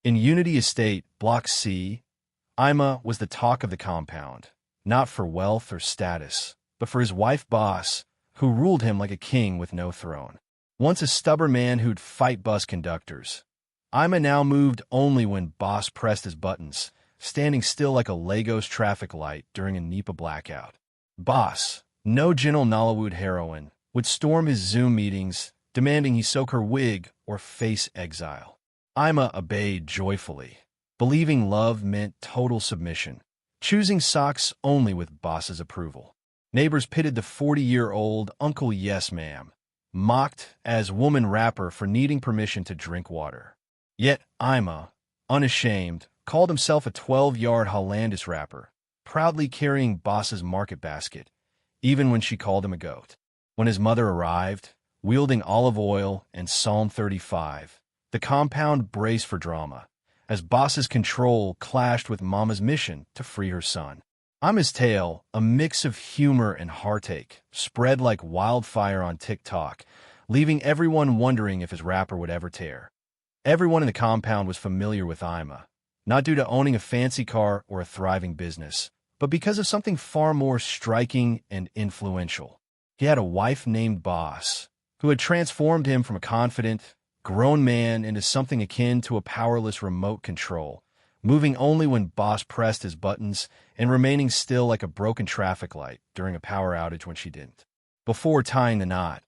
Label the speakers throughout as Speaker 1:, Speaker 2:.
Speaker 1: In Unity Estate, Block C, Ima was the talk of the compound, not for wealth or status, but for his wife Boss, who ruled him like a king with no throne. Once a stubborn man who'd fight bus conductors, Ima now moved only when Boss pressed his buttons, standing still like a Lagos traffic light during a NEPA blackout. Boss, no gentle Nollywood heroine, would storm his Zoom meetings, demanding he soak her wig or face exile. Ima obeyed joyfully, believing love meant total submission, choosing socks only with Boss's approval. Neighbors pitted the 40-year-old Uncle Yes Ma'am, mocked as woman rapper for needing permission to drink water. Yet Ima, unashamed, called himself a 12-yard Hollandis rapper, proudly carrying Boss's market basket, even when she called him a goat. When his mother arrived, wielding olive oil and Psalm 35, the compound braced for drama, as Boss's control clashed with Mama's mission to free her son. Ima's tale, a mix of humor and heartache, spread like wildfire on TikTok, leaving everyone wondering if his rapper would ever tear. Everyone in the compound was familiar with Ima, not due to owning a fancy car or a thriving business, but because of something far more striking and influential. He had a wife named Boss, who had transformed him from a confident, grown man into something akin to a powerless remote control, moving only when Boss pressed his buttons and remaining still like a broken traffic light during a power outage when she didn't. Before tying the knot,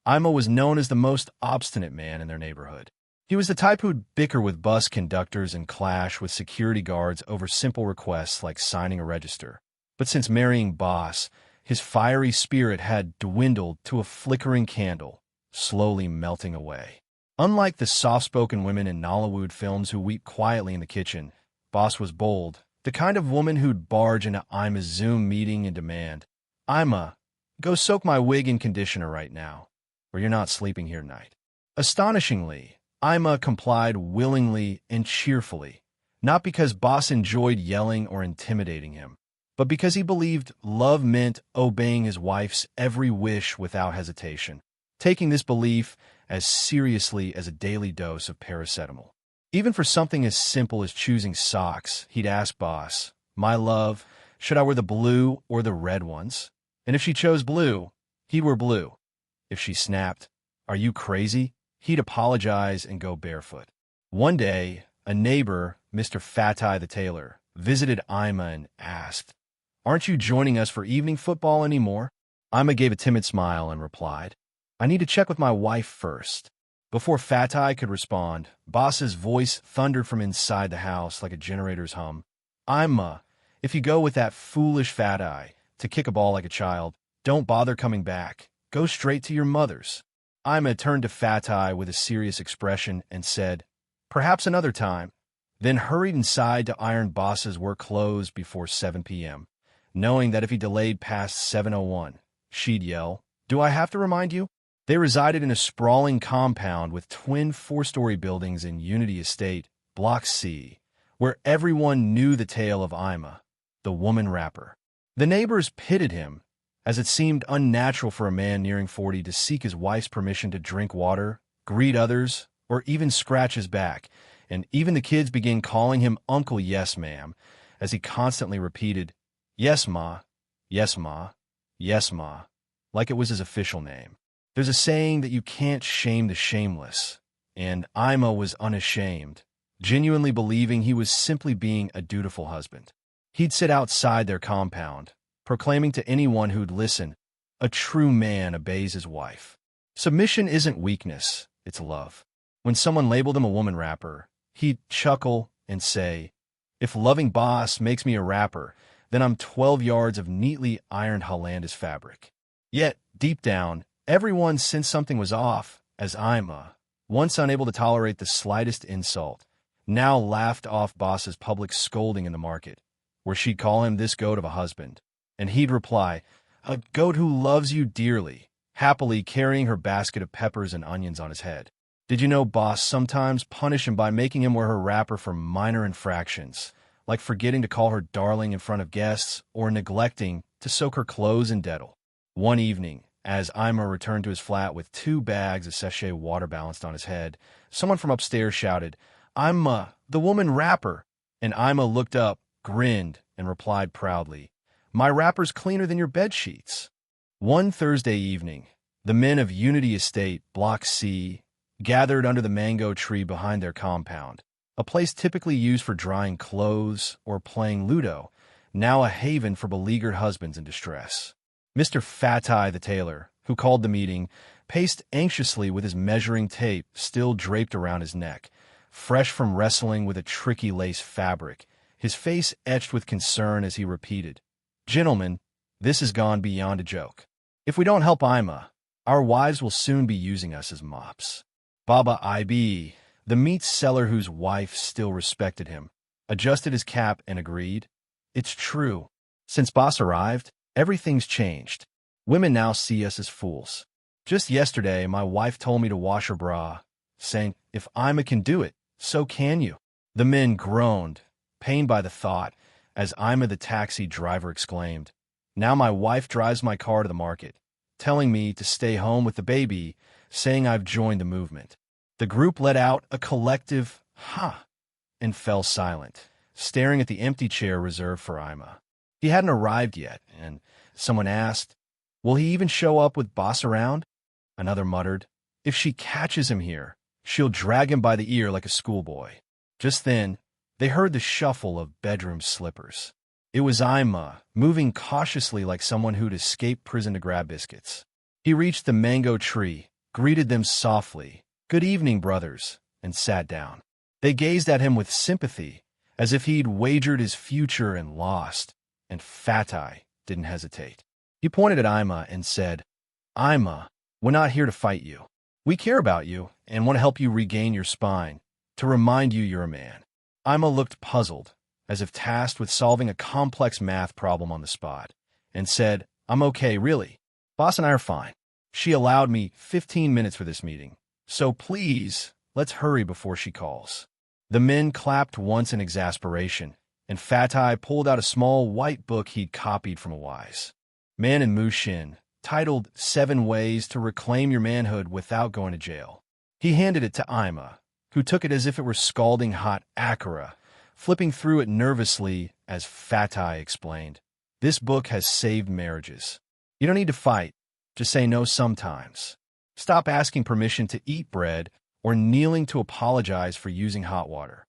Speaker 1: Ima was known as the most obstinate man in their neighborhood. He was the type who'd bicker with bus conductors and clash with security guards over simple requests like signing a register. But since marrying Boss, his fiery spirit had dwindled to a flickering candle, slowly melting away. Unlike the soft-spoken women in Nollywood films who weep quietly in the kitchen, Boss was bold, the kind of woman who'd barge into Ima's Zoom meeting and demand, "Ima, go soak my wig in conditioner right now, or you're not sleeping here tonight." Astonishingly, Ima complied willingly and cheerfully, not because Boss enjoyed yelling or intimidating him, but because he believed love meant obeying his wife's every wish without hesitation, taking this belief as seriously as a daily dose of paracetamol. Even for something as simple as choosing socks, he'd ask Boss, "My love, should I wear the blue or the red ones?" And if she chose blue, he'd wear blue. If she snapped, "Are you crazy?" he'd apologize and go barefoot. One day, a neighbor, Mr. Fatai the tailor, visited Ima and asked, "Aren't you joining us for evening football anymore?" Ima gave a timid smile and replied, "I need to check with my wife first." Before Fatai could respond, Boss's voice thundered from inside the house like a generator's hum. "Ima, if you go with that foolish Fatai to kick a ball like a child, don't bother coming back. Go straight to your mother's." Ima turned to Fatai with a serious expression and said, "Perhaps another time," then hurried inside to iron Boss's work clothes before 7 p.m., knowing that if he delayed past 7:01, she'd yell, "Do I have to remind you?" They resided in a sprawling compound with twin 4-story buildings in Unity Estate, Block C, where everyone knew the tale of Ima, the woman rapper. The neighbors pitted him, as it seemed unnatural for a man nearing 40 to seek his wife's permission to drink water, greet others, or even scratch his back, and even the kids began calling him Uncle Yes Ma'am, as he constantly repeated, "Yes, Ma, yes, Ma, yes, Ma," like it was his official name. There's a saying that you can't shame the shameless, and Ima was unashamed, genuinely believing he was simply being a dutiful husband. He'd sit outside their compound, proclaiming to anyone who'd listen, "A true man obeys his wife." Submission isn't weakness, it's love. When someone labeled him a woman rapper, he'd chuckle and say, "If loving Boss makes me a rapper, then I'm 12 yards of neatly ironed Hollandis fabric." Yet, deep down, everyone sensed something was off, as Ima, once unable to tolerate the slightest insult, now laughed off Boss's public scolding in the market, where she'd call him this goat of a husband, and he'd reply, "A goat who loves you dearly," happily carrying her basket of peppers and onions on his head. Did you know Boss sometimes punished him by making him wear her wrapper for minor infractions, like forgetting to call her darling in front of guests or neglecting to soak her clothes in Dettol? One evening, as Ima returned to his flat with 2 bags of sachet water balanced on his head, someone from upstairs shouted, I'm the woman rapper. And Ima looked up, grinned, and replied proudly, my rapper's cleaner than your bedsheets. One Thursday evening, the men of Unity Estate, Block C, gathered under the mango tree behind their compound, a place typically used for drying clothes or playing Ludo, now a haven for beleaguered husbands in distress. Mr. Fatai the tailor, who called the meeting, paced anxiously with his measuring tape still draped around his neck, fresh from wrestling with a tricky lace fabric, his face etched with concern as he repeated, gentlemen, this has gone beyond a joke. If we don't help Ima, our wives will soon be using us as mops. Baba IB, the meat seller whose wife still respected him, adjusted his cap and agreed, it's true. Since boss arrived, everything's changed. Women now see us as fools. Just yesterday, my wife told me to wash her bra, saying, if Ima can do it, so can you. The men groaned, pained by the thought, as Ima the taxi driver exclaimed, now my wife drives my car to the market, telling me to stay home with the baby, saying I've joined the movement. The group let out a collective, ha, and fell silent, staring at the empty chair reserved for Ima. He hadn't arrived yet, and someone asked, will he even show up with boss around? Another muttered, if she catches him here, she'll drag him by the ear like a schoolboy. Just then, they heard the shuffle of bedroom slippers. It was Ima, moving cautiously like someone who'd escaped prison to grab biscuits. He reached the mango tree, greeted them softly, good evening, brothers, and sat down. They gazed at him with sympathy, as if he'd wagered his future and lost, and Fatai didn't hesitate. He pointed at Ima and said, Ima, we're not here to fight you. We care about you and want to help you regain your spine, to remind you you're a man. Ima looked puzzled, as if tasked with solving a complex math problem on the spot, and said, I'm okay, really. Boss and I are fine. She allowed me 15 minutes for this meeting, so please, let's hurry before she calls. The men clapped once in exasperation, and Fatai pulled out a small white book he'd copied from a wise man in Mushin, titled 7 Ways to Reclaim Your Manhood Without Going to Jail. He handed it to Ima, who took it as if it were scalding hot akara, flipping through it nervously as Fatai explained, this book has saved marriages. You don't need to fight, just say no sometimes. Stop asking permission to eat bread or kneeling to apologize for using hot water.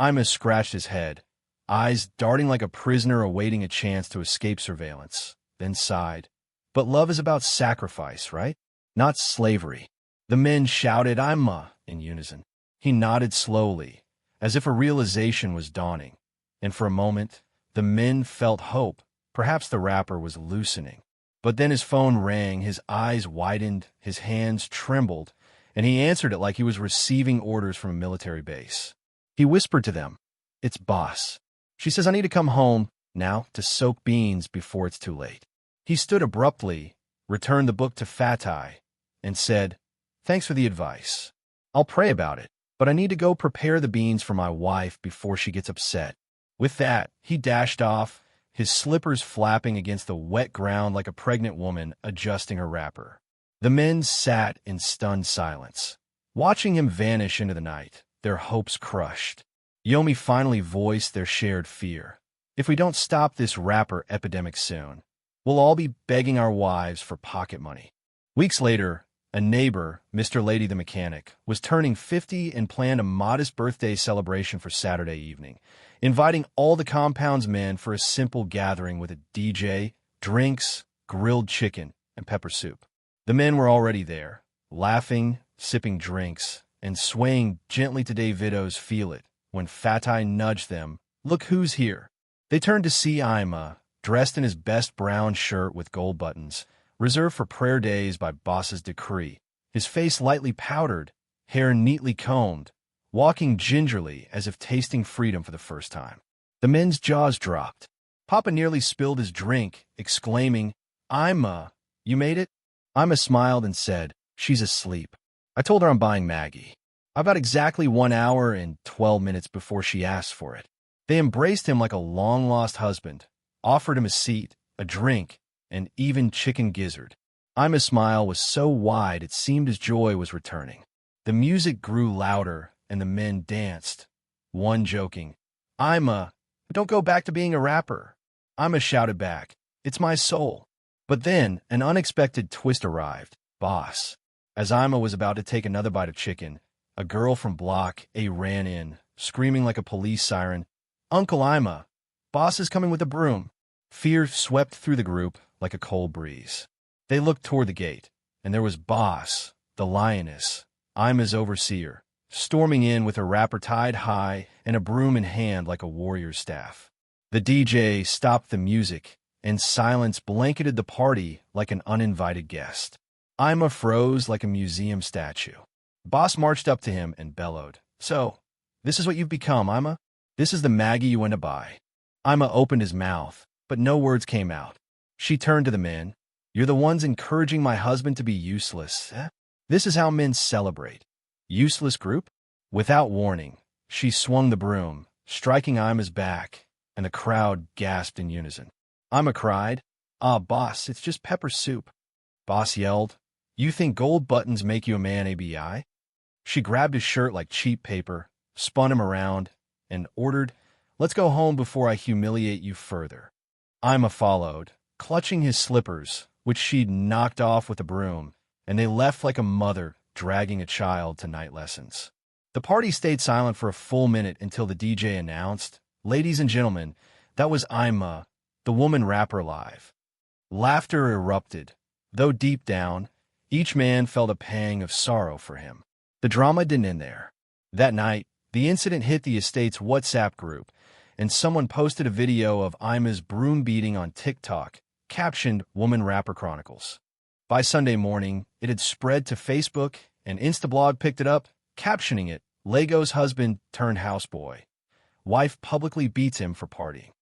Speaker 1: Ima scratched his head, eyes darting like a prisoner awaiting a chance to escape surveillance, then sighed. But love is about sacrifice, right? Not slavery. The men shouted, Ima, in unison. He nodded slowly, as if a realization was dawning, and for a moment, the men felt hope. Perhaps the rapper was loosening. But then his phone rang, his eyes widened, his hands trembled, and he answered it like he was receiving orders from a military base. He whispered to them, it's boss. She says I need to come home now to soak beans before it's too late. He stood abruptly, returned the book to Fatai, and said, thanks for the advice. I'll pray about it, but I need to go prepare the beans for my wife before she gets upset. With that, he dashed off, his slippers flapping against the wet ground like a pregnant woman adjusting her wrapper. The men sat in stunned silence, watching him vanish into the night, their hopes crushed. Yomi finally voiced their shared fear. If we don't stop this rapper epidemic soon, we'll all be begging our wives for pocket money. Weeks later, a neighbor, Mr. Lady the Mechanic, was turning 50 and planned a modest birthday celebration for Saturday evening, inviting all the compound's men for a simple gathering with a DJ, drinks, grilled chicken, and pepper soup. The men were already there, laughing, sipping drinks, and swaying gently to Davido's Feel It, when Fatai nudged them, look who's here. They turned to see Ima, dressed in his best brown shirt with gold buttons, reserved for prayer days by boss's decree, his face lightly powdered, hair neatly combed, walking gingerly as if tasting freedom for the first time. The men's jaws dropped. Papa nearly spilled his drink, exclaiming, Ima, you made it? Ima smiled and said, she's asleep. I told her I'm buying Maggie. I've got exactly 1 hour and 12 minutes before she asks for it. They embraced him like a long-lost husband, offered him a seat, a drink, and even chicken gizzard. Ima's smile was so wide it seemed his joy was returning. The music grew louder, and the men danced, one joking, don't go back to being a rapper. Ima shouted back, it's my soul. But then, an unexpected twist arrived, boss. As Ima was about to take another bite of chicken, a girl from Block A ran in, screaming like a police siren, Uncle Ima, boss is coming with a broom. Fear swept through the group like a cold breeze. They looked toward the gate, and there was Boss, the lioness, Ima's overseer, storming in with her wrapper tied high and a broom in hand like a warrior's staff. The DJ stopped the music, and silence blanketed the party like an uninvited guest. Ima froze like a museum statue. Boss marched up to him and bellowed, so, this is what you've become, Ima? This is the Maggie you went to buy. Ima opened his mouth, but no words came out. She turned to the men. You're the ones encouraging my husband to be useless, eh? This is how men celebrate. Useless group? Without warning, she swung the broom, striking Ima's back, and the crowd gasped in unison. Ima cried, boss, it's just pepper soup. Boss yelled, you think gold buttons make you a man, ABI? She grabbed his shirt like cheap paper, spun him around, and ordered, let's go home before I humiliate you further. Ima followed, clutching his slippers, which she'd knocked off with a broom, and they left like a mother dragging a child to night lessons. The party stayed silent for a full minute until the DJ announced, ladies and gentlemen, that was Ima, the woman rapper live. Laughter erupted, though deep down, each man felt a pang of sorrow for him. The drama didn't end there. That night, the incident hit the estate's WhatsApp group, and someone posted a video of Ima's broom beating on TikTok, captioned Woman Rapper Chronicles. By Sunday morning, it had spread to Facebook, and Instablog picked it up, captioning it, Lego's husband turned houseboy. Wife publicly beats him for partying.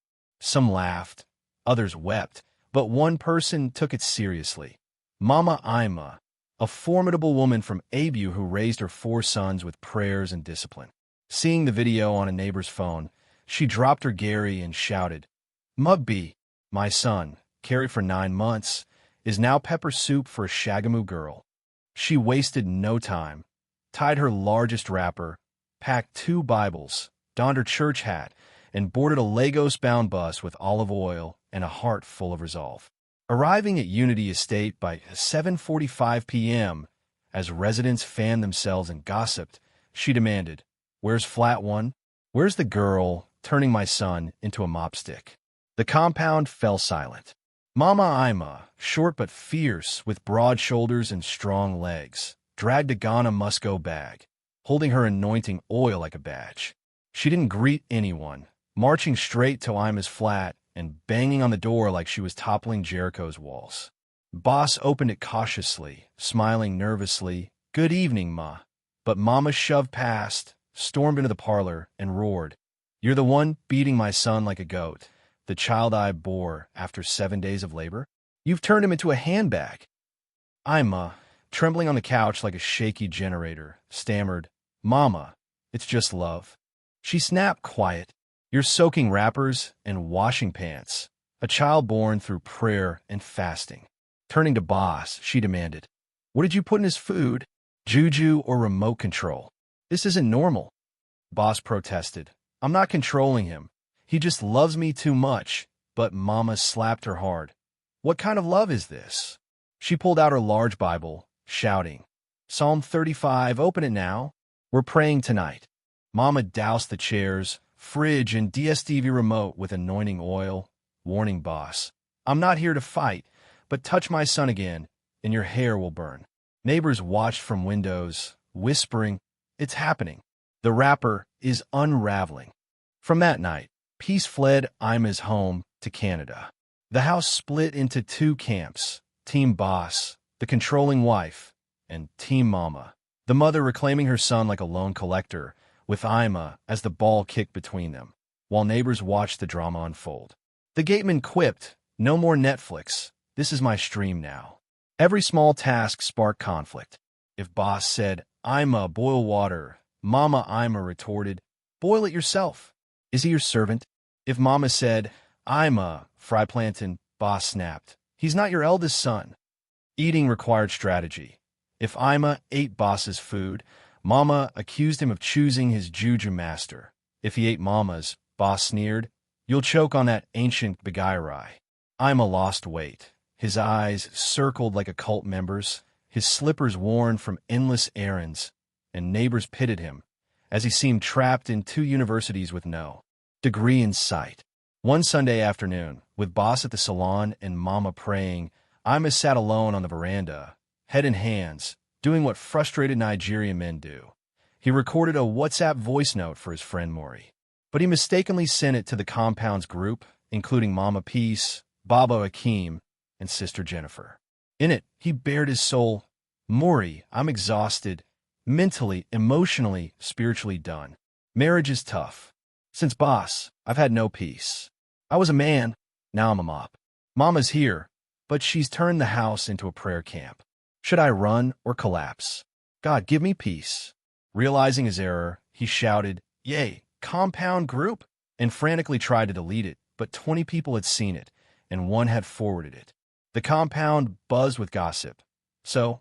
Speaker 1: Some laughed, others wept, but one person took it seriously. Mama Ima, a formidable woman from Abu who raised her 4 sons with prayers and discipline. Seeing the video on a neighbor's phone, she dropped her Gary and shouted, Mugby, my son, carried for 9 months, is now pepper soup for a Shagamu girl. She wasted no time, tied her largest wrapper, packed 2 Bibles, donned her church hat, and boarded a Lagos-bound bus with olive oil and a heart full of resolve. Arriving at Unity Estate by 7:45 p.m., as residents fanned themselves and gossiped, she demanded, where's flat one? Where's the girl turning my son into a mopstick? The compound fell silent. Mama Ima, short but fierce, with broad shoulders and strong legs, dragged a Ghana Musco bag, holding her anointing oil like a badge. She didn't greet anyone, marching straight to Ima's flat and banging on the door like she was toppling Jericho's walls. Boss opened it cautiously, smiling nervously, good evening, Ma. But Mama shoved past, stormed into the parlor, and roared, you're the one beating my son like a goat, the child I bore after 7 days of labor? You've turned him into a handbag. Ima, trembling on the couch like a shaky generator, stammered, Mama, it's just love. She snapped quiet. You're soaking wrappers and washing pants, a child born through prayer and fasting. Turning to Boss, she demanded, what did you put in his food? Juju or remote control? This isn't normal. Boss protested, I'm not controlling him. He just loves me too much. But Mama slapped her hard. What kind of love is this? She pulled out her large Bible, shouting, Psalm 35, open it now. We're praying tonight. Mama doused the chairs, fridge, and DSTV remote with anointing oil, warning Boss, I'm not here to fight, but touch my son again, and your hair will burn. Neighbors watched from windows, whispering, it's happening. The wrapper is unraveling. From that night, peace fled Ima's home to Canada. The house split into 2 camps, Team Boss, the controlling wife, and Team Mama, the mother reclaiming her son like a loan collector, with Ima as the ball kicked between them, while neighbors watched the drama unfold. The gateman quipped, no more Netflix, this is my stream now. Every small task sparked conflict. If Boss said, Ima, boil water, Mama Ima retorted, boil it yourself. Is he your servant? If Mama said, Ima, fry plantain, Boss snapped, he's not your eldest son. Eating required strategy. If Ima ate Boss's food, Mama accused him of choosing his juju master. If he ate Mama's, Boss sneered, you'll choke on that ancient begairai. Ima lost weight. His eyes circled like a cult member's, his slippers worn from endless errands, and neighbors pitied him, as he seemed trapped in 2 universities with no degree in sight. One Sunday afternoon, with Boss at the salon and Mama praying, Ima sat alone on the veranda, head in hands, doing what frustrated Nigerian men do. He recorded a WhatsApp voice note for his friend Mori, but he mistakenly sent it to the compound's group, including Mama Peace, Baba Akeem, and Sister Jennifer. In it, he bared his soul. Mori, I'm exhausted, mentally, emotionally, spiritually done. Marriage is tough. Since Boss, I've had no peace. I was a man, now I'm a mop. Mama's here, but she's turned the house into a prayer camp. Should I run or collapse? God, give me peace. Realizing his error, he shouted, Yay, compound group, and frantically tried to delete it, but 20 people had seen it, and 1 had forwarded it. The compound buzzed with gossip. So,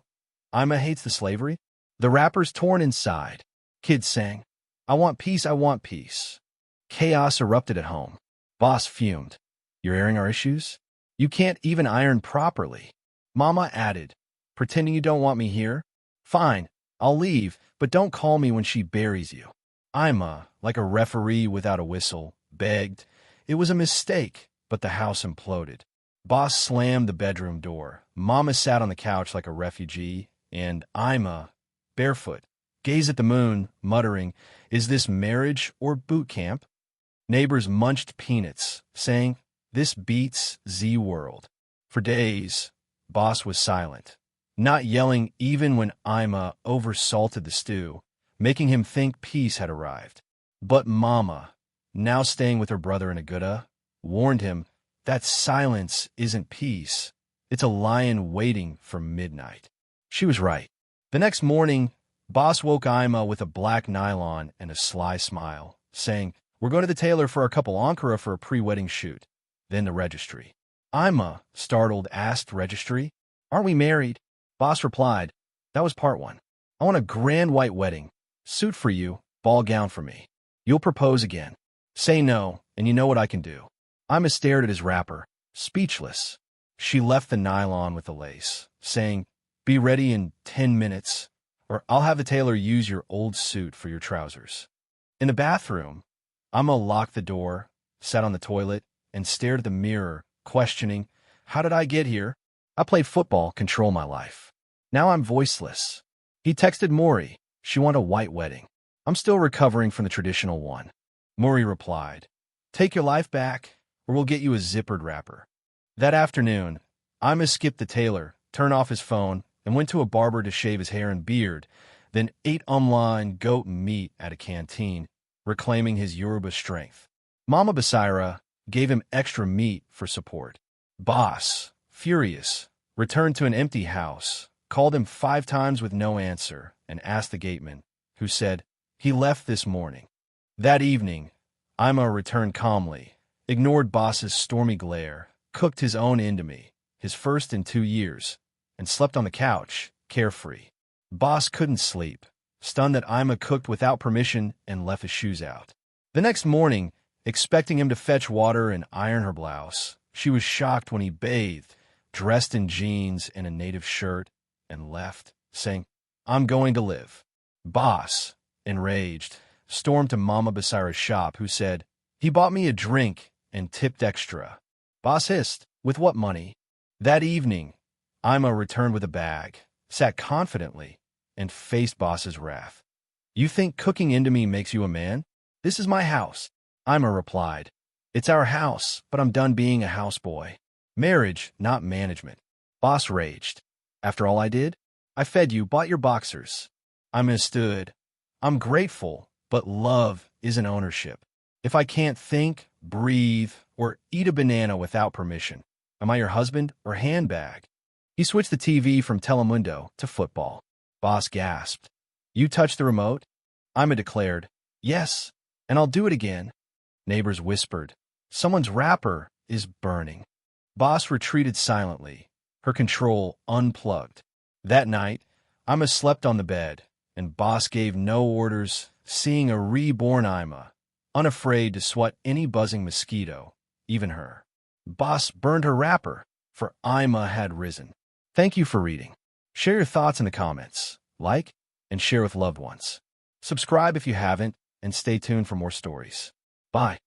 Speaker 1: Ima hates the slavery? The rapper's torn inside. Kids sang, I want peace, I want peace. Chaos erupted at home. Boss fumed. You're airing our issues? You can't even iron properly. Mama added, pretending you don't want me here? Fine, I'll leave, but don't call me when she buries you. Ima, like a referee without a whistle, begged. It was a mistake, but the house imploded. Boss slammed the bedroom door. Mama sat on the couch like a refugee, and Ima, barefoot, gazed at the moon, muttering, Is this marriage or boot camp? Neighbors munched peanuts, saying, This beats Z World. For days, Boss was silent, not yelling even when Ima oversalted the stew, making him think peace had arrived. But Mama, now staying with her brother in Aguda, warned him that silence isn't peace. It's a lion waiting for midnight. She was right. The next morning, Boss woke Ima with a black nylon and a sly smile, saying, We're going to the tailor for our couple Ankara for a pre-wedding shoot. Then the registry. Ima, startled, asked registry, Aren't we married? Boss replied, That was part 1. I want a grand white wedding. Suit for you, ball gown for me. You'll propose again. Say no, and you know what I can do. Ima stared at his wrapper, speechless. She left the nylon with the lace, saying, Be ready in 10 minutes, or I'll have the tailor use your old suit for your trousers. In the bathroom, Ima locked the door, sat on the toilet, and stared at the mirror, questioning, How did I get here? I played football, control my life. Now I'm voiceless. He texted Mori. She wanted a white wedding. I'm still recovering from the traditional one. Mori replied, Take your life back, or we'll get you a zippered wrapper. That afternoon, Ima skipped the tailor, turned off his phone, and went to a barber to shave his hair and beard, then ate and goat meat at a canteen, reclaiming his Yoruba strength. Mama Basaira gave him extra meat for support. Boss, furious, returned to an empty house, called him 5 times with no answer, and asked the gateman, who said, He left this morning. That evening, Ima returned calmly, ignored Boss's stormy glare, cooked his own indomie, his first in 2 years, and slept on the couch, carefree. Boss couldn't sleep, stunned that Ima cooked without permission and left his shoes out. The next morning, expecting him to fetch water and iron her blouse, she was shocked when he bathed, dressed in jeans and a native shirt, and left, saying, I'm going to live. Boss, enraged, stormed to Mama Basaira's shop, who said, He bought me a drink and tipped extra. Boss hissed, With what money? That evening, Ima returned with a bag, sat confidently, and faced Boss's wrath. You think cooking indomie makes you a man? This is my house. Ima replied, It's our house, but I'm done being a houseboy. Marriage, not management. Boss raged. After all I did? I fed you, bought your boxers. Ima stood. I'm grateful, but love isn't ownership. If I can't think, breathe, or eat a banana without permission, am I your husband or handbag? He switched the TV from Telemundo to football. Boss gasped. You touched the remote? Ima declared, Yes, and I'll do it again. Neighbors whispered, Someone's wrapper is burning. Boss retreated silently, her control unplugged. That night, Ima slept on the bed, and boss gave no orders, seeing a reborn Ima, unafraid to swat any buzzing mosquito, even her. Boss burned her wrapper, for Ima had risen. Thank you for reading. Share your thoughts in the comments, like, and share with loved ones. Subscribe if you haven't, and stay tuned for more stories. Bye.